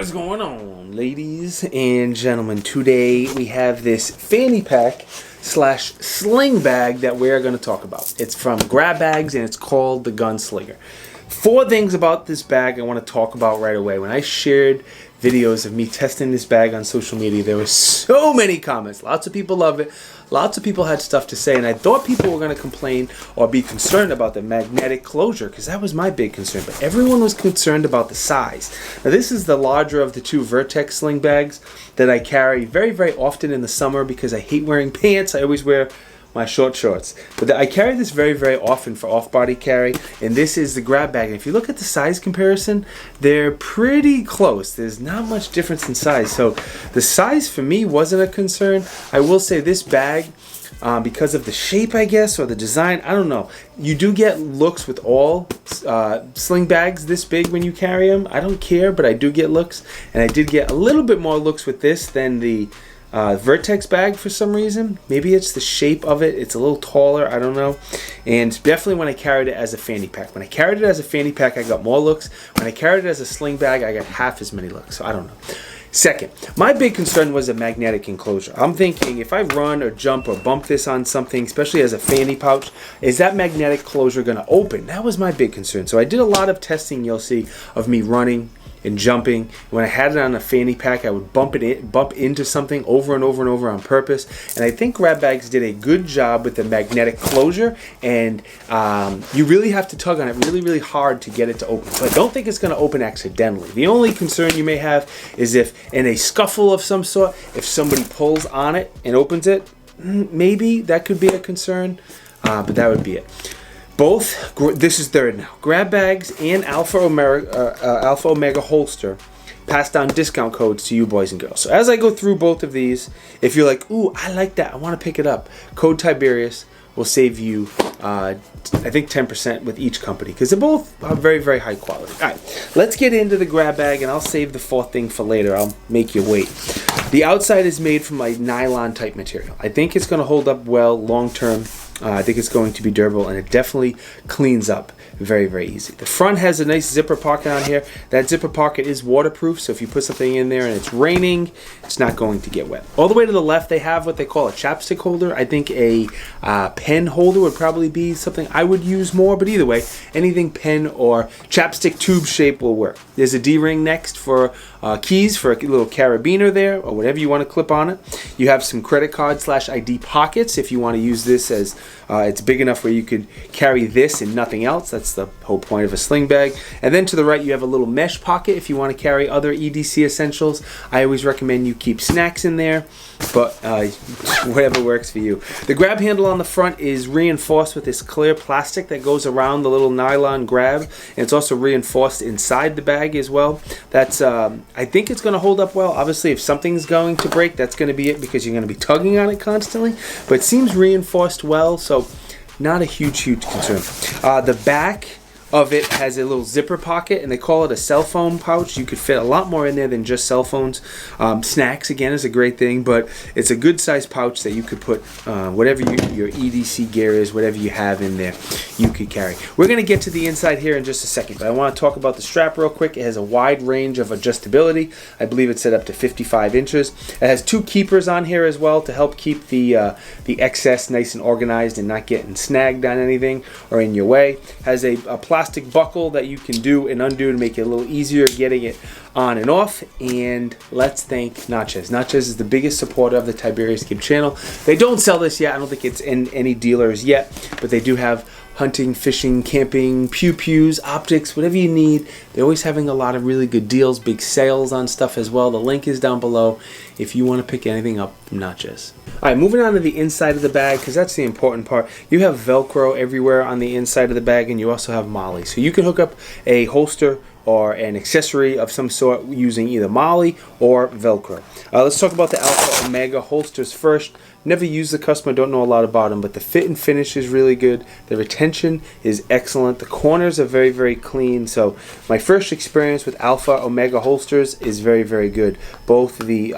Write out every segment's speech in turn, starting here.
What is going on, ladies and gentlemen? Today we have this fanny pack slash sling bag that we're going to talk about. It's from Grab Bags and it's called the Gunslinger. 4 things about this bag I want to talk about right away. When I shared videos of me testing this bag on social media, there were so many comments. Lots of people love it. Lots of people had stuff to say, and I thought people were going to complain or be concerned about the magnetic closure, because that was my big concern. But everyone was concerned about the size. Now, this is the larger of the 2 Vertex sling bags that I carry very, very often in the summer because I hate wearing pants. I always wear my short shorts. But I carry this very, very often for off-body carry, and this is the Grab Bag. And if you look at the size comparison, they're pretty close. There's not much difference in size. So the size for me wasn't a concern. I will say this bag, because of the shape, I guess, or the design, I don't know. You do get looks with all sling bags this big when you carry them. I don't care, but I do get looks. And I did get a little bit more looks with this than the Vertex bag for some reason. Maybe it's the shape of it. It's a little taller. I don't know. And definitely when I carried it as a fanny pack. When I carried it as a fanny pack, I got more looks. When I carried it as a sling bag, I got half as many looks. So I don't know. Second, my big concern was a magnetic enclosure. I'm thinking if I run or jump or bump this on something, especially as a fanny pouch, is that magnetic closure going to open? That was my big concern. So I did a lot of testing, you'll see, of me running and jumping. When I had it on a fanny pack, I would bump into something over and over and over on purpose. And I think Grab Bags did a good job with the magnetic closure, and you really have to tug on it really, really hard to get it to open. So I don't think it's going to open accidentally. The only concern you may have is if in a scuffle of some sort, if somebody pulls on it and opens it, maybe that could be a concern, but that would be it. Both, this is third now, Grab Bags and Alpha Omega Holster pass down discount codes to you boys and girls. So as I go through both of these, if you're like, ooh, I like that, I want to pick it up, code Tiberious will save you, I think 10% with each company, because they're both very, very high quality. All right, let's get into the Grab Bag, and I'll save the 4th thing for later. I'll make you wait. The outside is made from a nylon type material. I think it's going to hold up well long term. I think it's going to be durable, and it definitely cleans up very, very easy. The front has a nice zipper pocket on here. That zipper pocket is waterproof, so if you put something in there and it's raining, it's not going to get wet. All the way to the left, they have what they call a chapstick holder. I think a pen holder would probably be something I would use more, but either way, anything pen or chapstick tube shape will work. There's a D-ring next for keys for a little carabiner there, or whatever you want to clip on it. You have some credit card slash ID pockets if you want to use this as it's big enough where you could carry this and nothing else. That's the whole point of a sling bag. And then to the right, you have a little mesh pocket if you want to carry other EDC essentials. I always recommend you keep snacks in there, but whatever works for you. The grab handle on the front is reinforced with this clear plastic that goes around the little nylon grab, and it's also reinforced inside the bag as well. That's I think it's going to hold up well. Obviously, if something's going to break, that's going to be it, because you're going to be tugging on it constantly, but it seems reinforced well, so not a huge concern. The back of it has a little zipper pocket, and they call it a cell phone pouch. You could fit a lot more in there than just cell phones. Snacks, again, is a great thing, but it's a good size pouch that you could put whatever your EDC gear is, whatever you have in there, you could carry. We're going to get to the inside here in just a second, but I want to talk about the strap real quick. It has a wide range of adjustability. I believe it's set up to 55 inches. It has 2 keepers on here as well to help keep the excess nice and organized and not getting snagged on anything or in your way. It has a plastic buckle that you can do and undo to make it a little easier getting it on and off. And let's thank Natchez. Natchez is the biggest supporter of the Tiberious Kid channel. They don't sell this yet. I don't think it's in any dealers yet, but they do have hunting, fishing, camping, pew-pews, optics, whatever you need. They're always having a lot of really good deals, big sales on stuff as well. The link is down below if you want to pick anything up from Natchez. All right, moving on to the inside of the bag, because that's the important part. You have Velcro everywhere on the inside of the bag, and you also have molle. So you can hook up a holster or an accessory of some sort using either molle or Velcro. Let's talk about the Alpha Omega holsters first. Never used the customer, don't know a lot about them, but the fit and finish is really good. The retention is excellent. The corners are very, very clean. So my first experience with Alpha Omega holsters is very, very good. Both the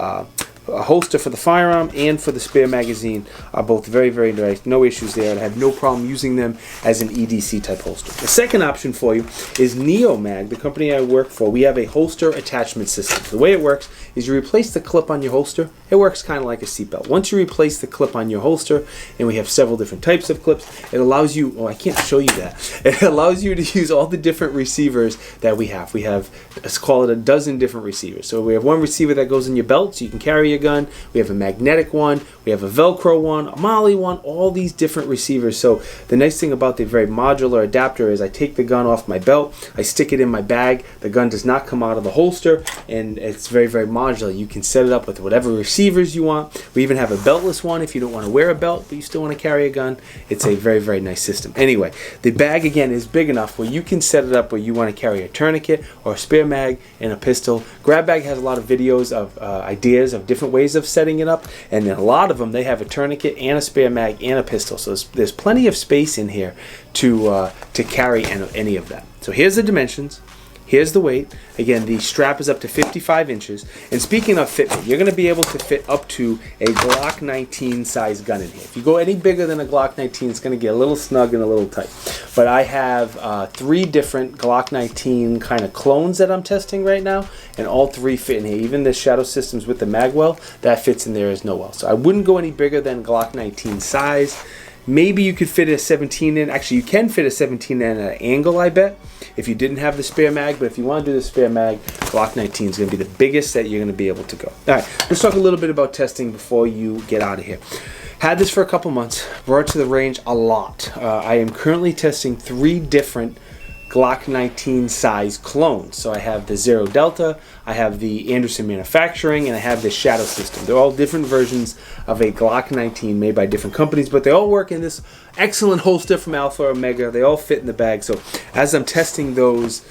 holster for the firearm and for the spare magazine are both very, very nice. No issues there. I have no problem using them as an EDC type holster. The second option for you is Neomag, the company I work for. We have a holster attachment system. The way it works is you replace the clip on your holster. It works kind of like a seatbelt. Once you replace the clip on your holster, and we have several different types of clips, it allows you, oh, I can't show you that. It allows you to use all the different receivers that we have. We have, let's call it a dozen different receivers. So we have one receiver that goes in your belt so you can carry your gun. We have a magnetic one. We have a Velcro one, a molle one, all these different receivers. So the nice thing about the very modular adapter is I take the gun off my belt, I stick it in my bag, the gun does not come out of the holster, and it's very, very modular. You can set it up with whatever receivers you want. We even have a beltless one if you don't want to wear a belt, but you still want to carry a gun. It's a very, very nice system. Anyway, the bag, again, is big enough where you can set it up where you want to carry a tourniquet or a spare mag and a pistol. Grab Bag has a lot of videos of ideas of different ways of setting it up, and in a lot of them they have a tourniquet and a spare mag and a pistol. So there's plenty of space in here to carry any of that. So here's the dimensions. Here's the weight. Again, the strap is up to 55 inches. And speaking of fitment, you're going to be able to fit up to a Glock 19 size gun in here. If you go any bigger than a Glock 19, it's going to get a little snug and a little tight. But I have 3 different Glock 19 kind of clones that I'm testing right now, and all 3 fit in here. Even the Shadow Systems with the magwell, that fits in there as no well. So I wouldn't go any bigger than Glock 19 size. Maybe you could fit a 17 in. Actually, you can fit a 17 in at an angle, I bet, if you didn't have the spare mag. But if you want to do the spare mag, Glock 19 is going to be the biggest that you're going to be able to go. All right, let's talk a little bit about testing before you get out of here. Had this for a couple months, brought it to the range a lot. I am currently testing 3 different Glock 19 size clones. So I have the Zero Delta, I have the Anderson Manufacturing, and I have the Shadow System. They're all different versions of a Glock 19 made by different companies, but they all work in this excellent holster from Alpha Omega. They all fit in the bag. So as I'm testing those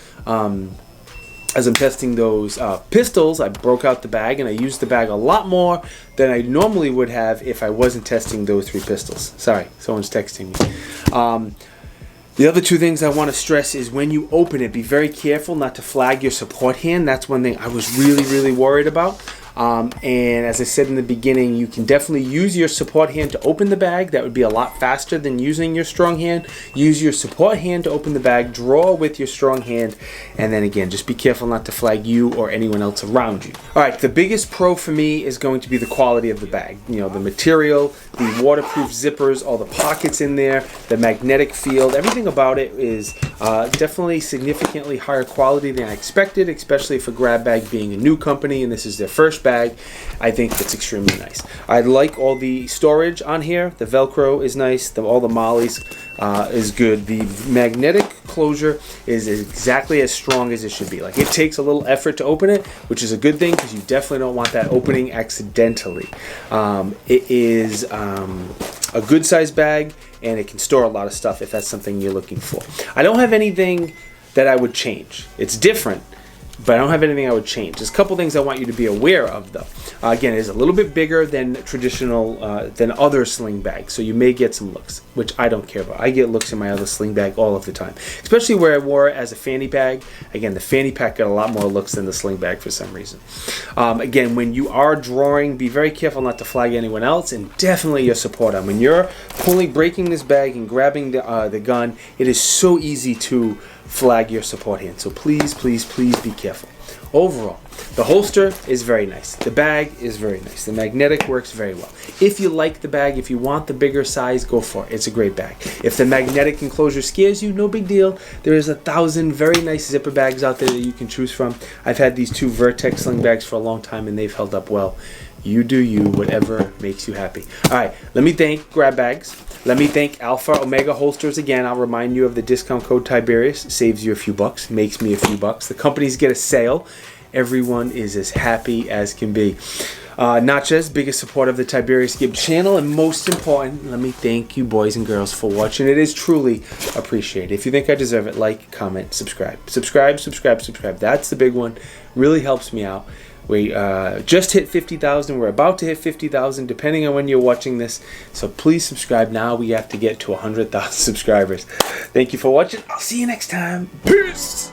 pistols, I broke out the bag, and I used the bag a lot more than I normally would have if I wasn't testing those 3 pistols. Sorry, someone's texting me. The other 2 things I want to stress is when you open it, be very careful not to flag your support hand. That's one thing I was really, really worried about. And as I said in the beginning, you can definitely use your support hand to open the bag. That would be a lot faster than using your strong hand. Use your support hand to open the bag, draw with your strong hand, and then again, just be careful not to flag you or anyone else around you. Alright, the biggest pro for me is going to be the quality of the bag. You know, the material, the waterproof zippers, all the pockets in there, the magnetic field, everything about it is definitely significantly higher quality than I expected, especially for Grab Bag being a new company and this is their first bag. I think it's extremely nice. I like all the storage on here. The Velcro is nice. All the mollies is good. The magnetic closure is exactly as strong as it should be. Like, it takes a little effort to open it, which is a good thing because you definitely don't want that opening accidentally. It is a good size bag, and it can store a lot of stuff if that's something you're looking for. I don't have anything that I would change. It's different, but I don't have anything I would change. There's a couple things I want you to be aware of, though. Again, it is a little bit bigger than traditional, than other sling bags, so you may get some looks, which I don't care about. I get looks in my other sling bag all of the time, especially where I wore it as a fanny bag. Again, the fanny pack got a lot more looks than the sling bag for some reason. Again, when you are drawing, be very careful not to flag anyone else, and definitely your support arm. When you're breaking this bag and grabbing the gun, it is so easy to flag your support hand. So please, please, please be careful. Overall, the holster is very nice. The bag is very nice. The magnetic works very well. If you like the bag, if you want the bigger size, go for it. It's a great bag. If the magnetic enclosure scares you, no big deal. There is 1,000 very nice zipper bags out there that you can choose from. I've had these 2 Vertex sling bags for a long time, and they've held up well. You do you, whatever makes you happy. All right, let me thank Grab Bags. Let me thank Alpha Omega Holsters again. I'll remind you of the discount code Tiberious. Saves you a few bucks, makes me a few bucks. The companies get a sale. Everyone is as happy as can be. Nachas, biggest supporter of the Tiberious Gibb channel, and most important, let me thank you boys and girls for watching. It is truly appreciated. If you think I deserve it, like, comment, subscribe. Subscribe, subscribe, subscribe. That's the big one. Really helps me out. We just hit 50,000. We're about to hit 50,000, depending on when you're watching this. So please subscribe now. We have to get to 100,000 subscribers. Thank you for watching. I'll see you next time. Peace!